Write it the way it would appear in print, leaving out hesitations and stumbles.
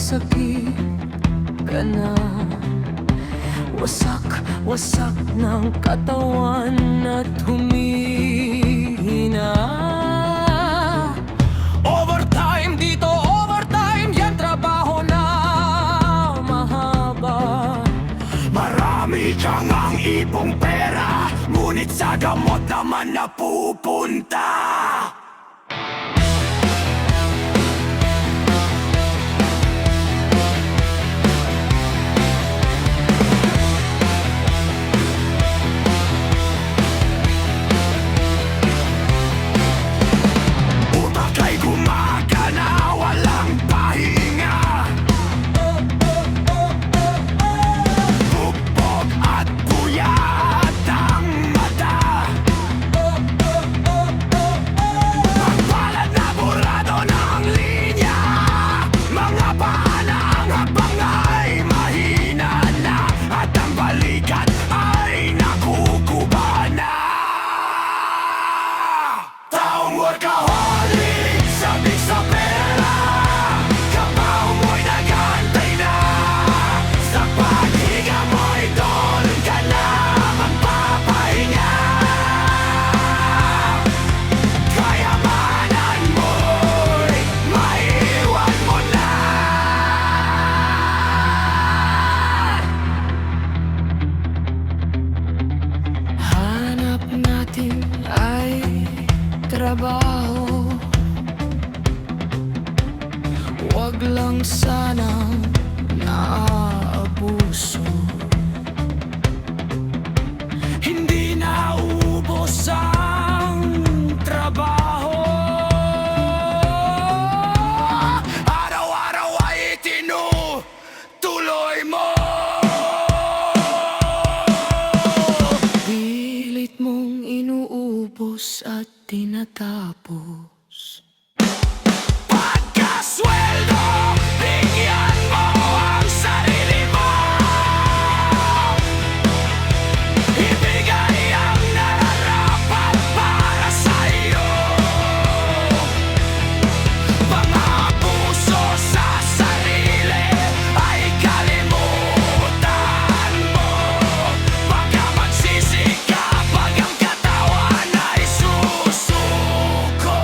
sakit ka na. Wasak ng katawan at humihina. Overtime dito, overtime, yan trabaho na mahaba. Marami kang ang ipong pera, ngunit sa gamot naman napupunta. Workaholic, sabik sa pera, kapaw mo'y nagantay na. Sa paghiga mo'y doon ka na magpapahinga. Kayamanan mo'y maiwan mo na. Hanap natin ay trabaho, wag lang sanang naaabuso. Hindi na ubos ang trabaho, araw-araw ay itinutuloy mo. Pilit mong inuubos at tinatapos. Pagkasweldo, bigyan mo ang sarili mo. Ibigay ang nararapat para sa'yo. Pang-abuso sa sarili ay kalimutan mo. Baka magsisi ka pag ang katawan ay susuko.